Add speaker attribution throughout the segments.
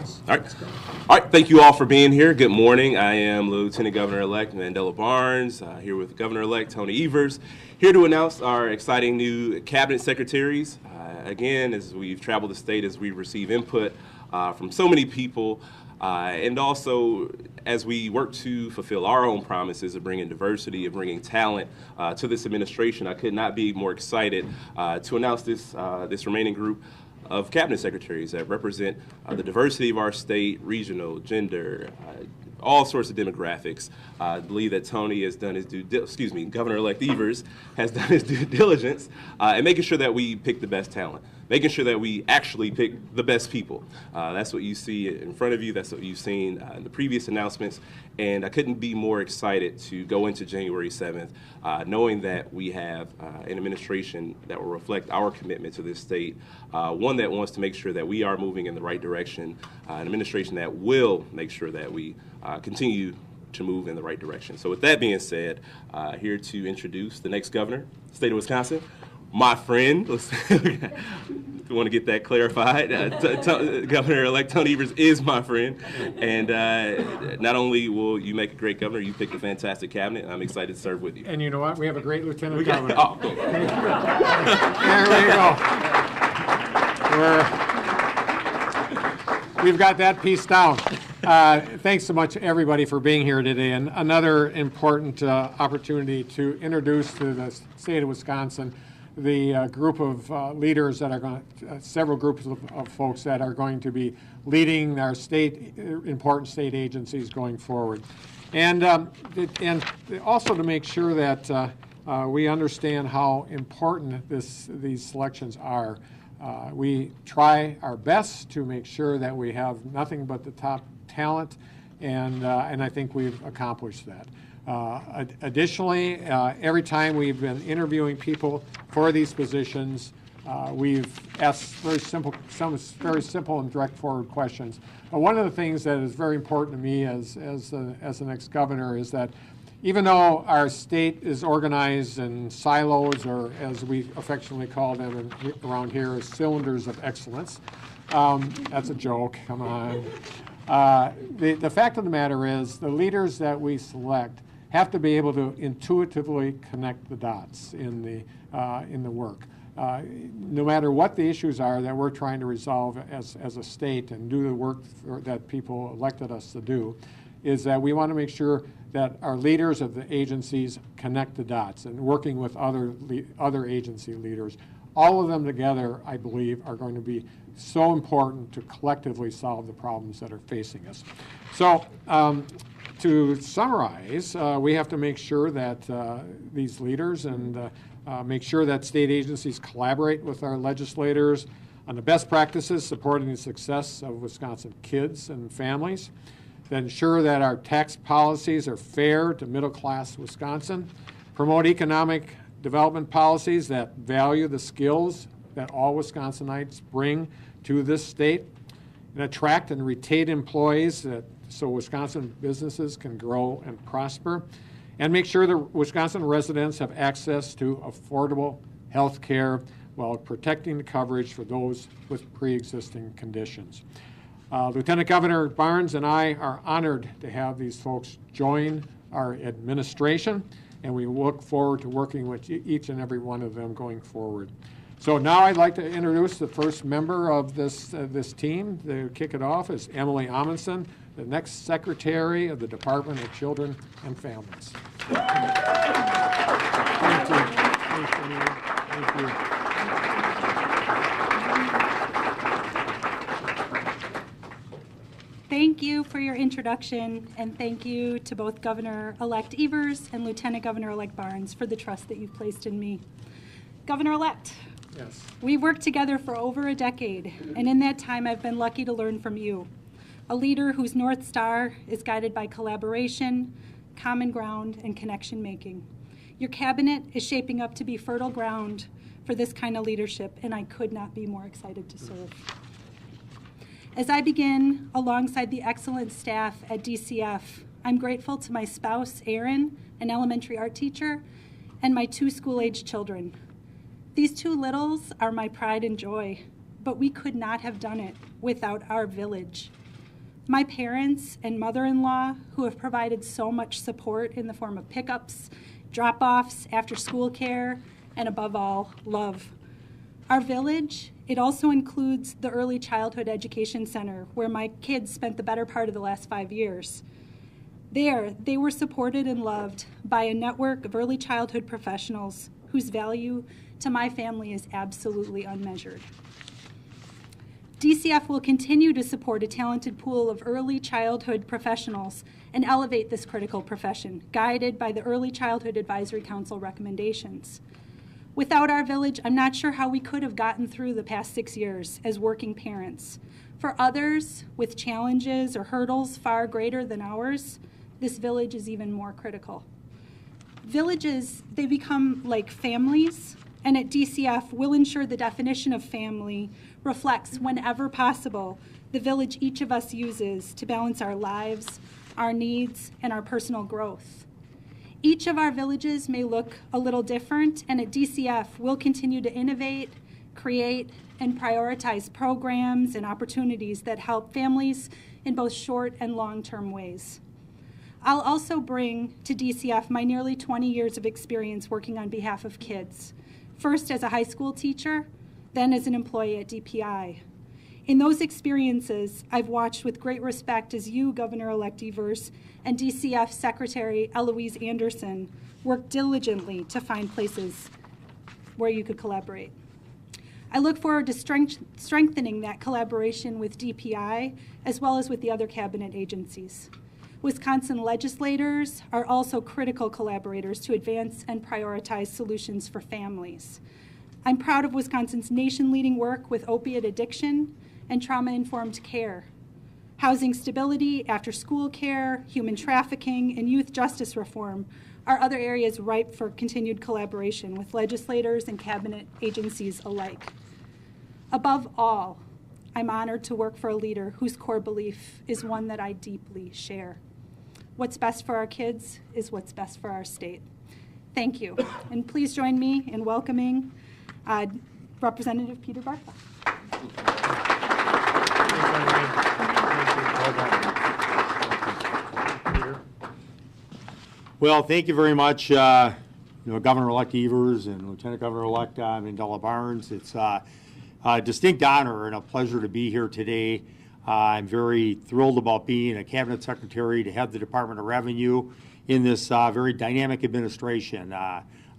Speaker 1: Yes.
Speaker 2: All right. All right. Thank you all for being here. Good morning. I am Lieutenant Governor-elect Mandela Barnes, here with Governor-elect Tony Evers, here to announce our exciting new cabinet secretaries. Again, as we've traveled the state, as we receive input from so many people, and also as we work to fulfill our own promises of bringing diversity, of bringing talent to this administration, I could not be more excited to announce this remaining group of cabinet secretaries that represent the diversity of our state, regional, gender, all sorts of demographics. I believe that Tony has done his Governor-elect Evers has done his due diligence in making sure that we pick the best talent, making sure that we actually pick the best people. That's what you see in front of you. That's what you've seen in the previous announcements. And I couldn't be more excited to go into January 7th, knowing that we have an administration that will reflect our commitment to this state, one that wants to make sure that we are moving in the right direction, an administration that will make sure that we continue to move in the right direction. So with that being said, here to introduce the next governor, state of Wisconsin, my friend. We want to get that clarified. Governor-elect Tony Evers is my friend, and not only will you make a great governor, you picked a fantastic cabinet, and I'm excited to serve with you.
Speaker 1: And you know what? We have a great lieutenant governor.
Speaker 2: Oh, cool.
Speaker 1: There we go. We've got that piece down. Thanks so much, everybody, for being here today. And another important opportunity to introduce to the state of Wisconsin the group of leaders that are going to, several groups of folks that are going to be leading our important state agencies going forward. And also to make sure that we understand how important these selections are. We try our best to make sure that we have nothing but the top talent, and I think we've accomplished that. Additionally, every time we've been interviewing people for these positions, we've asked some very simple and direct forward questions. One of the things that is very important to me as the next governor is that even though our state is organized in silos, or as we affectionately call them around here, as cylinders of excellence, that's a joke, come on. The fact of the matter is the leaders that we select have to be able to intuitively connect the dots in the work. No matter what the issues are that we're trying to resolve as a state and do the work that people elected us to do, is that we want to make sure that our leaders of the agencies connect the dots, and working with other agency leaders. All of them together, I believe, are going to be so important to collectively solve the problems that are facing us. So to summarize, we have to make sure that these leaders and make sure that state agencies collaborate with our legislators on the best practices supporting the success of Wisconsin kids and families, to ensure that our tax policies are fair to middle-class Wisconsin, promote economic development policies that value the skills that all Wisconsinites bring to this state, and attract and retain employees so Wisconsin businesses can grow and prosper, and make sure that Wisconsin residents have access to affordable health care while protecting the coverage for those with pre-existing conditions. Lieutenant Governor Barnes and I are honored to have these folks join our administration, and we look forward to working with each and every one of them going forward. So now I'd like to introduce the first member of this team. To kick it off is Emily Amundsen, the next Secretary of the Department of Children and Families. Thank you. Thank you.
Speaker 3: Thank you for your introduction, and thank you to both Governor-elect Evers and Lieutenant Governor-elect Barnes for the trust that you've placed in me. Governor-elect,
Speaker 1: yes.
Speaker 3: We've worked together for over a decade, and in that time I've been lucky to learn from you, a leader whose North Star is guided by collaboration, common ground, and connection making. Your cabinet is shaping up to be fertile ground for this kind of leadership, and I could not be more excited to serve. As I begin alongside the excellent staff at DCF, I'm grateful to my spouse, Aaron, an elementary art teacher, and my 2 school-age children. These 2 littles are my pride and joy, but we could not have done it without our village. My parents and mother-in-law, who have provided so much support in the form of pickups, drop-offs, after-school care, and above all, love. Our village, it also includes the Early Childhood Education Center, where my kids spent the better part of the last 5 years. There, they were supported and loved by a network of early childhood professionals whose value to my family is absolutely unmeasured. DCF will continue to support a talented pool of early childhood professionals and elevate this critical profession, guided by the Early Childhood Advisory Council recommendations. Without our village, I'm not sure how we could have gotten through the past 6 years as working parents. For others with challenges or hurdles far greater than ours, this village is even more critical. Villages, they become like families, and at DCF, we'll ensure the definition of family reflects, whenever possible, the village each of us uses to balance our lives, our needs, and our personal growth. Each of our villages may look a little different, and at DCF, we'll continue to innovate, create, and prioritize programs and opportunities that help families in both short and long-term ways. I'll also bring to DCF my nearly 20 years of experience working on behalf of kids, first as a high school teacher, then as an employee at DPI. In those experiences, I've watched with great respect as you, Governor-elect Evers, and DCF Secretary Eloise Anderson work diligently to find places where you could collaborate. I look forward to strengthening that collaboration with DPI as well as with the other cabinet agencies. Wisconsin legislators are also critical collaborators to advance and prioritize solutions for families. I'm proud of Wisconsin's nation-leading work with opiate addiction and trauma-informed care. Housing stability, after-school care, human trafficking, and youth justice reform are other areas ripe for continued collaboration with legislators and cabinet agencies alike. Above all, I'm honored to work for a leader whose core belief is one that I deeply share. What's best for our kids is what's best for our state. Thank you. And please join me in welcoming Representative Peter Bartha.
Speaker 4: Well, thank you very much, Governor-elect Evers and Lieutenant Governor-elect Mandela Barnes. It's a distinct honor and a pleasure to be here today. I'm very thrilled about being a cabinet secretary to head the Department of Revenue in this very dynamic administration.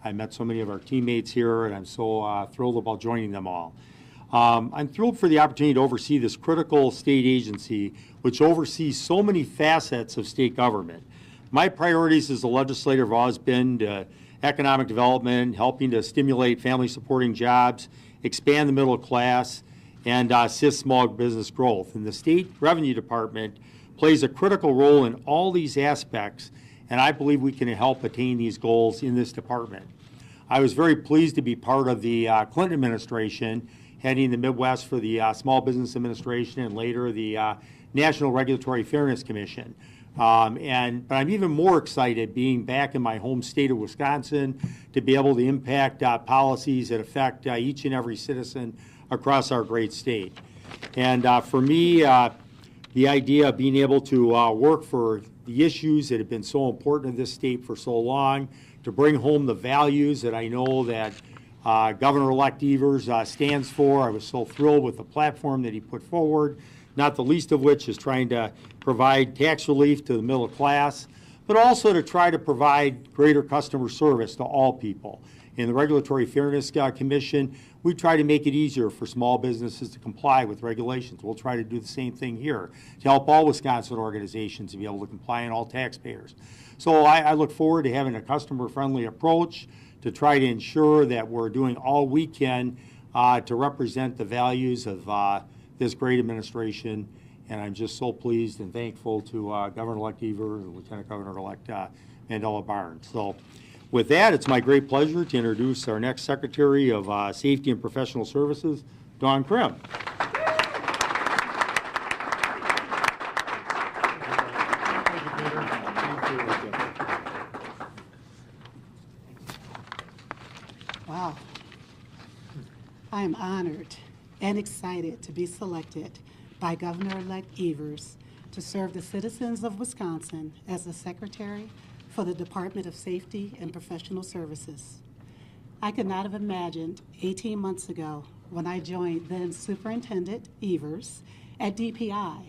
Speaker 4: I met so many of our teammates here, and I'm so thrilled about joining them all. I'm thrilled for the opportunity to oversee this critical state agency, which oversees so many facets of state government. My priorities as a legislator have always been economic development, helping to stimulate family-supporting jobs, expand the middle class, and assist small business growth. And the State Revenue Department plays a critical role in all these aspects, and I believe we can help attain these goals in this department. I was very pleased to be part of the Clinton administration, heading the Midwest for the Small Business Administration and later the National Regulatory Fairness Commission. But I'm even more excited being back in my home state of Wisconsin to be able to impact policies that affect each and every citizen across our great state. And for me, the idea of being able to work for the issues that have been so important in this state for so long, to bring home the values that I know that Governor-elect Evers stands for. I was so thrilled with the platform that he put forward, not the least of which is trying to provide tax relief to the middle class, but also to try to provide greater customer service to all people. In the Regulatory Fairness Commission, we try to make it easier for small businesses to comply with regulations. We'll try to do the same thing here to help all Wisconsin organizations to be able to comply and all taxpayers. So I look forward to having a customer-friendly approach to try to ensure that we're doing all we can to represent the values of this great administration. And I'm just so pleased and thankful to Governor-elect Evers and Lieutenant Governor-elect Mandela Barnes. So with that, it's my great pleasure to introduce our next Secretary of Safety and Professional Services, Dawn Krim.
Speaker 5: Wow. I am honored and excited to be selected by Governor-elect Evers to serve the citizens of Wisconsin as the Secretary for the Department of Safety and Professional Services. I could not have imagined 18 months ago when I joined then Superintendent Evers at DPI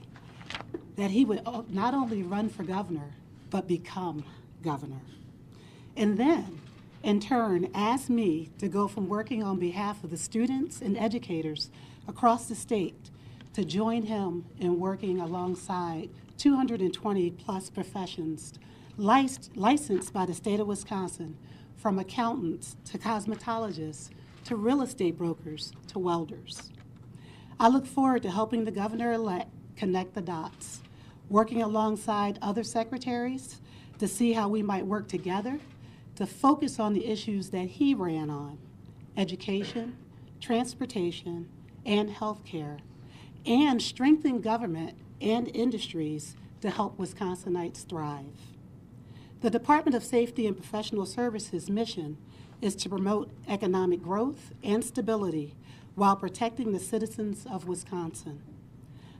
Speaker 5: that he would not only run for governor, but become governor. And then, in turn, asked me to go from working on behalf of the students and educators across the state to join him in working alongside 220 plus professions licensed by the state of Wisconsin, from accountants to cosmetologists to real estate brokers to welders. I look forward to helping the governor-elect connect the dots, working alongside other secretaries to see how we might work together to focus on the issues that he ran on: education, transportation, and healthcare, and strengthen government and industries to help Wisconsinites thrive. The Department of Safety and Professional Services mission is to promote economic growth and stability while protecting the citizens of Wisconsin.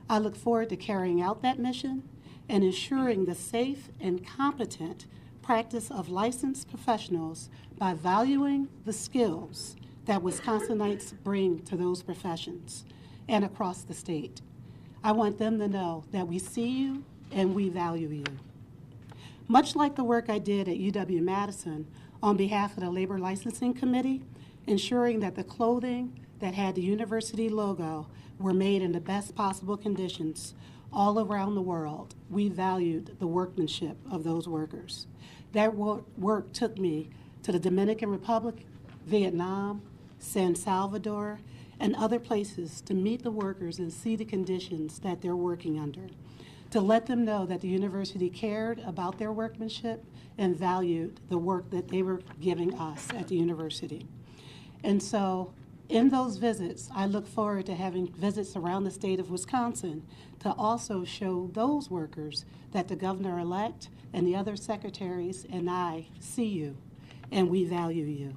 Speaker 5: I look forward to carrying out that mission and ensuring the safe and competent practice of licensed professionals by valuing the skills that Wisconsinites bring to those professions and across the state. I want them to know that we see you and we value you. Much like the work I did at UW-Madison on behalf of the Labor Licensing Committee, ensuring that the clothing that had the university logo were made in the best possible conditions all around the world, we valued the workmanship of those workers. That work took me to the Dominican Republic, Vietnam, San Salvador, and other places to meet the workers and see the conditions that they're working under, to let them know that the university cared about their workmanship and valued the work that they were giving us at the university. And so in those visits, I look forward to having visits around the state of Wisconsin to also show those workers that the governor-elect and the other secretaries and I see you and we value you.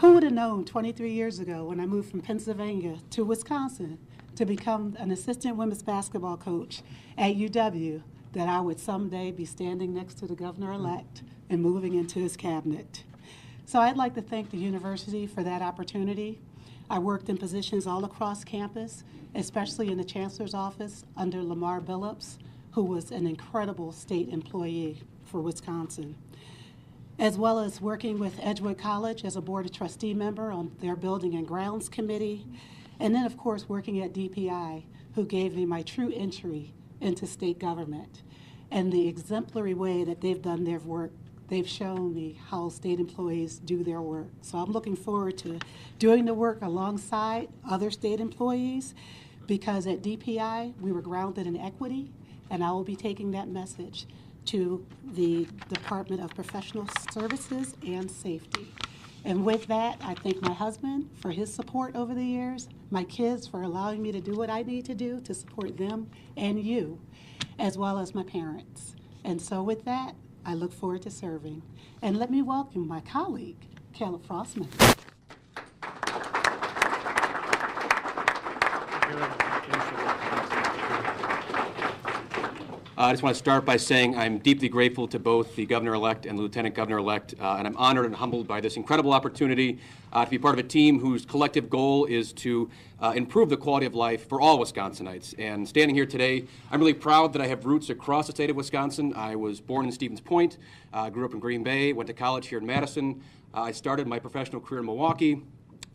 Speaker 5: Who would have known 23 years ago when I moved from Pennsylvania to Wisconsin to become an assistant women's basketball coach at UW that I would someday be standing next to the governor-elect and moving into his cabinet? So I'd like to thank the university for that opportunity. I worked in positions all across campus, especially in the chancellor's office under Lamar Billups, who was an incredible state employee for Wisconsin, as well as working with Edgewood College as a board of trustee member on their building and grounds committee, and then of course working at DPI, who gave me my true entry into state government. And the exemplary way that they've done their work, they've shown me how state employees do their work. So I'm looking forward to doing the work alongside other state employees, because at DPI we were grounded in equity, and I will be taking that message to the Department of Professional Services and Safety. And with that, I thank my husband for his support over the years, my kids for allowing me to do what I need to do to support them and you, as well as my parents. And so with that, I look forward to serving. And let me welcome my colleague, Caleb Frostman.
Speaker 6: I just want to start by saying I'm deeply grateful to both the governor-elect and the lieutenant governor-elect, and I'm honored and humbled by this incredible opportunity to be part of a team whose collective goal is to improve the quality of life for all Wisconsinites. And standing here today, I'm really proud that I have roots across the state of Wisconsin. I was born in Stevens Point, grew up in Green Bay, went to college here in Madison. I started my professional career in Milwaukee,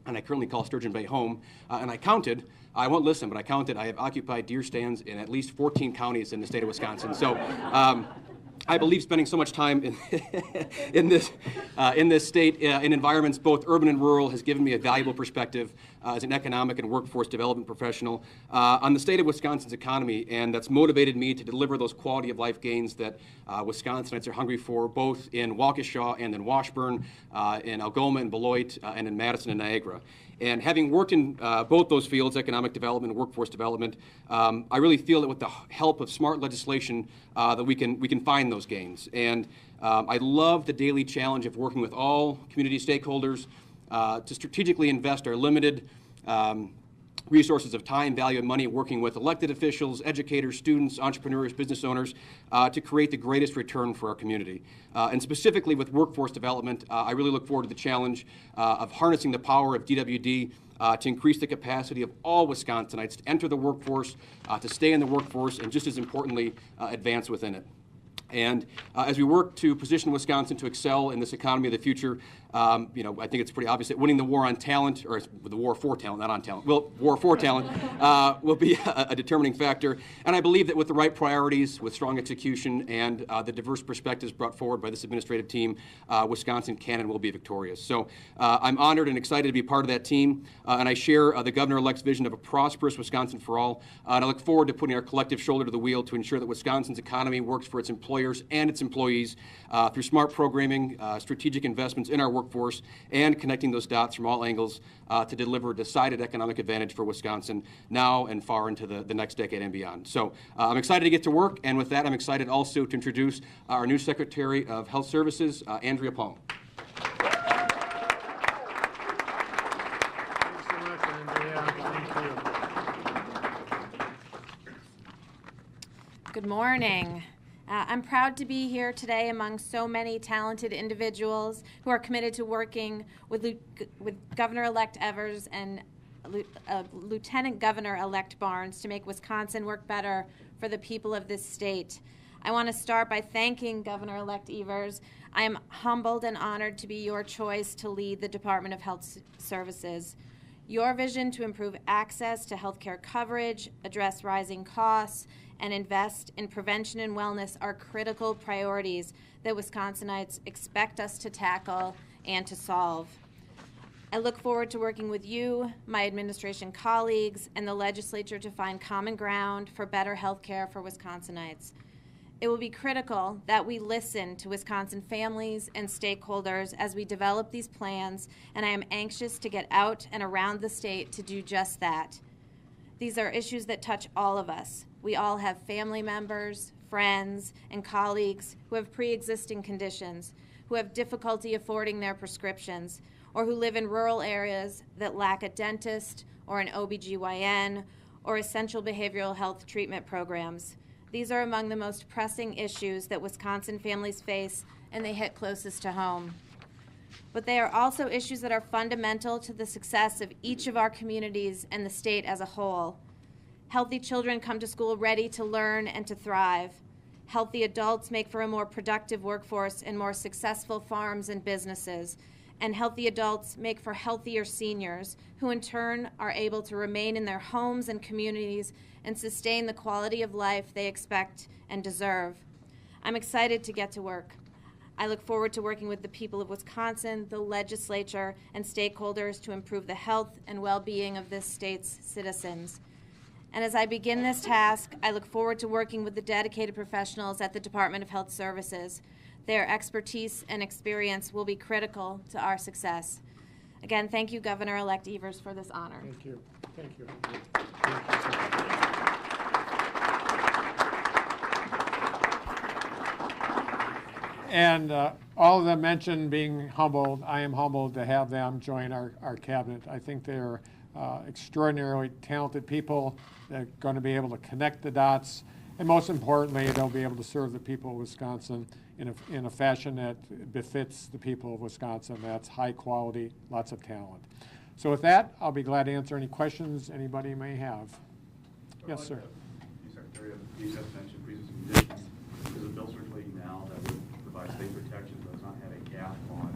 Speaker 6: and I currently call Sturgeon Bay home. And I counted, I won't listen, but I counted, I have occupied deer stands in at least 14 counties in the state of Wisconsin. So I believe spending so much time in this state, in environments both urban and rural, has given me a valuable perspective as an economic and workforce development professional on the state of Wisconsin's economy, and that's motivated me to deliver those quality of life gains that Wisconsinites are hungry for, both in Waukesha and in Washburn, in Algoma and Beloit, and in Madison and Niagara. And having worked in both those fields, economic development and workforce development, I really feel that with the help of smart legislation that we can find those gains. And I love the daily challenge of working with all community stakeholders to strategically invest our limited resources of time, value, and money working with elected officials, educators, students, entrepreneurs, business owners to create the greatest return for our community. And specifically with workforce development, I really look forward to the challenge of harnessing the power of DWD to increase the capacity of all Wisconsinites to enter the workforce, to stay in the workforce, and just as importantly, advance within it. And as we work to position Wisconsin to excel in this economy of the future, I think it's pretty obvious that winning the war on talent, or the war for talent, not on talent, well, war for talent, will be a determining factor. And I believe that with the right priorities, with strong execution, and the diverse perspectives brought forward by this administrative team, Wisconsin can and will be victorious. So I'm honored and excited to be part of that team, and I share the governor-elect's vision of a prosperous Wisconsin for all. And I look forward to putting our collective shoulder to the wheel to ensure that Wisconsin's economy works for its employees and its employees through smart programming, strategic investments in our workforce, and connecting those dots from all angles to deliver a decided economic advantage for Wisconsin now and far into the next decade and beyond. So I'm excited to get to work, and with that, I'm excited also to introduce our new Secretary of Health Services, Andrea Palm.
Speaker 1: Thanks so much, Andrea. Thank you.
Speaker 7: Good morning. I'm proud to be here today among so many talented individuals who are committed to working with Governor-elect Evers and Lieutenant Governor-elect Barnes to make Wisconsin work better for the people of this state. I want to start by thanking Governor-elect Evers. I am humbled and honored to be your choice to lead the Department of Health Services. Your vision to improve access to health care coverage, address rising costs, and invest in prevention and wellness are critical priorities that Wisconsinites expect us to tackle and to solve. I look forward to working with you, my administration colleagues, and the legislature to find common ground for better health care for Wisconsinites. It will be critical that we listen to Wisconsin families and stakeholders as we develop these plans, and I am anxious to get out and around the state to do just that. These are issues that touch all of us. We all have family members, friends, and colleagues who have pre-existing conditions, who have difficulty affording their prescriptions, or who live in rural areas that lack a dentist or an OBGYN or essential behavioral health treatment programs. These are among the most pressing issues that Wisconsin families face, and they hit closest to home. But they are also issues that are fundamental to the success of each of our communities and the state as a whole. Healthy children come to school ready to learn and to thrive. Healthy adults make for a more productive workforce and more successful farms and businesses. And healthy adults make for healthier seniors, who in turn are able to remain in their homes and communities and sustain the quality of life they expect and deserve. I'm excited to get to work. I look forward to working with the people of Wisconsin, the legislature, and stakeholders to improve the health and well-being of this state's citizens. And as I begin this task, I look forward to working with the dedicated professionals at the Department of Health Services. Their expertise and experience will be critical to our success. Again, thank you, Governor-elect Evers, for this honor.
Speaker 1: Thank you. Thank you. And all of them mentioned being humbled. I am humbled to have them join our cabinet. I think they're extraordinarily talented people. They're going to be able to connect the dots, and most importantly, they'll be able to serve the people of Wisconsin in a fashion that befits the people of Wisconsin. That's high quality, lots of talent. So with that, I'll be glad to answer any questions anybody may have. Yes, sir.
Speaker 8: Secretary, you just mentioned pre-existing conditions. There's a bill circulating now that would provide state protection, but does not have a cap on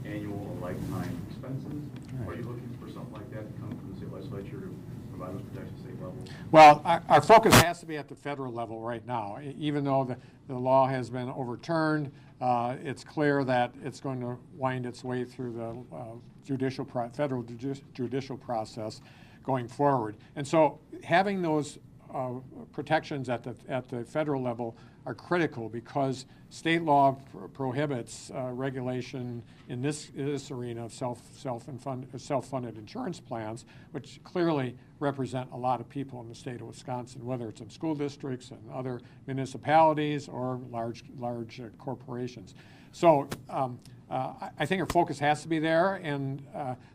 Speaker 8: annual or lifetime expenses. Right. Are you looking for something like that to come from the state legislature to provide those protections at state level? Well,
Speaker 1: our focus has to be at the federal level right now. Even though the law has been overturned, it's clear that it's going to wind its way through the federal judicial process going forward. And so having those protections at the federal level are critical, because state law prohibits regulation in this arena of self-funded insurance plans, which clearly represent a lot of people in the state of Wisconsin, whether it's in school districts and other municipalities or large corporations. So I think our focus has to be there, and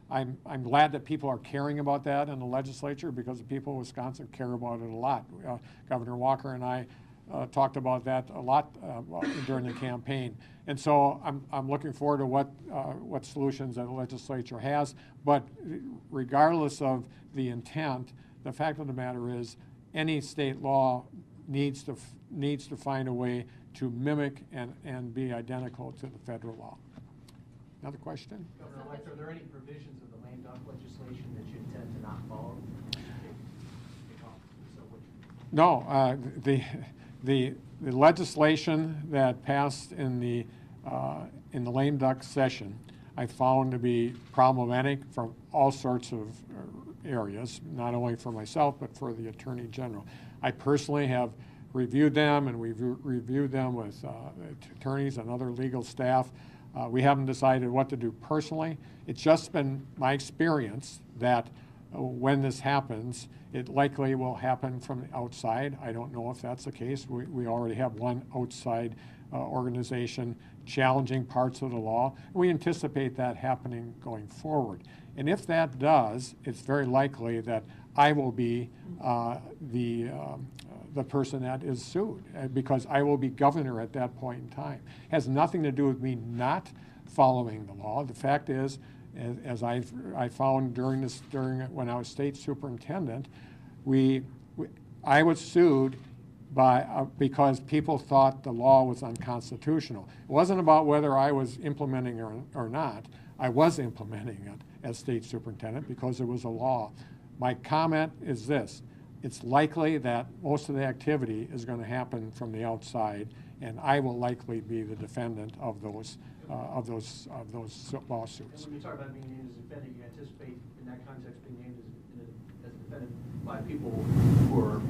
Speaker 1: I'm glad that people are caring about that in the legislature, because the people of Wisconsin care about it a lot. Governor Walker and I talked about that a lot during the campaign. And so I'm looking forward to what solutions that the legislature has. But regardless of the intent, the fact of the matter is any state law needs to find a way to mimic and be identical to the federal law. Another question?
Speaker 9: Governor-elect, are there any provisions of the lame duck legislation that you intend to not follow?
Speaker 1: No, the legislation that passed in the lame duck session I found to be problematic from all sorts of areas, not only for myself but for the Attorney General. I personally have reviewed them, and we've reviewed them with attorneys and other legal staff. We haven't decided what to do personally. It's just been my experience that when this happens, it likely will happen from the outside. I don't know if that's the case. We already have one outside organization challenging parts of the law. We anticipate that happening going forward. And if that does, it's very likely that I will be the person that is sued, because I will be governor at that point in time. It has nothing to do with me not following the law. The fact is, as I found during when I was state superintendent, I was sued because people thought the law was unconstitutional. It wasn't about whether I was implementing or not. I was implementing it as state superintendent because it was a law. My comment is this: it's likely that most of the activity is going to happen from the outside, and I will likely be the defendant of those lawsuits.
Speaker 9: And when you talk about being named as a defendant, you anticipate in that context being named as a defendant by people who are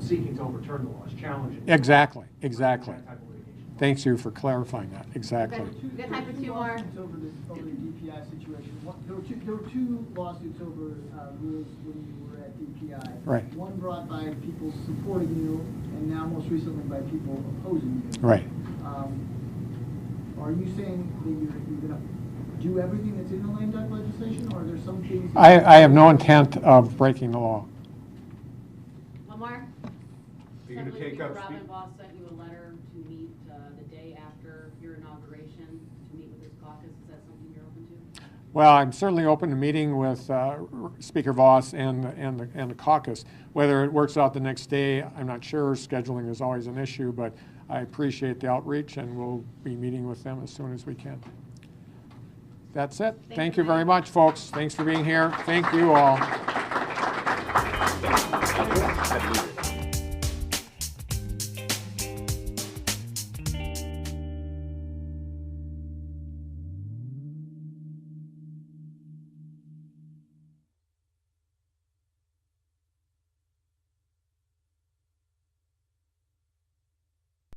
Speaker 9: seeking to overturn the laws, challenging.
Speaker 1: Exactly.
Speaker 9: That type of litigation.
Speaker 1: Thanks you for clarifying that. Exactly.
Speaker 7: We got time for two more.
Speaker 10: Over the DPI situation. There were two lawsuits over rules when you were at DPI.
Speaker 1: Right.
Speaker 10: One brought by people supporting you, and now most recently by people opposing you.
Speaker 1: Right.
Speaker 10: Are you saying that you're going to do everything that's in the lame duck legislation, or are there some things?
Speaker 1: I have no intent of breaking the law.
Speaker 7: One more.
Speaker 11: Are you going to take up? Robin Voss sent you a letter to meet the day after your inauguration to meet with his caucus. Is that something you're open to?
Speaker 1: Well, I'm certainly open to meeting with Speaker Voss and the caucus. Whether it works out the next day, I'm not sure. Scheduling is always an issue, but I appreciate the outreach, and we'll be meeting with them as soon as we can. That's it. Thank you very much, folks. Thanks for being here. Thank you all.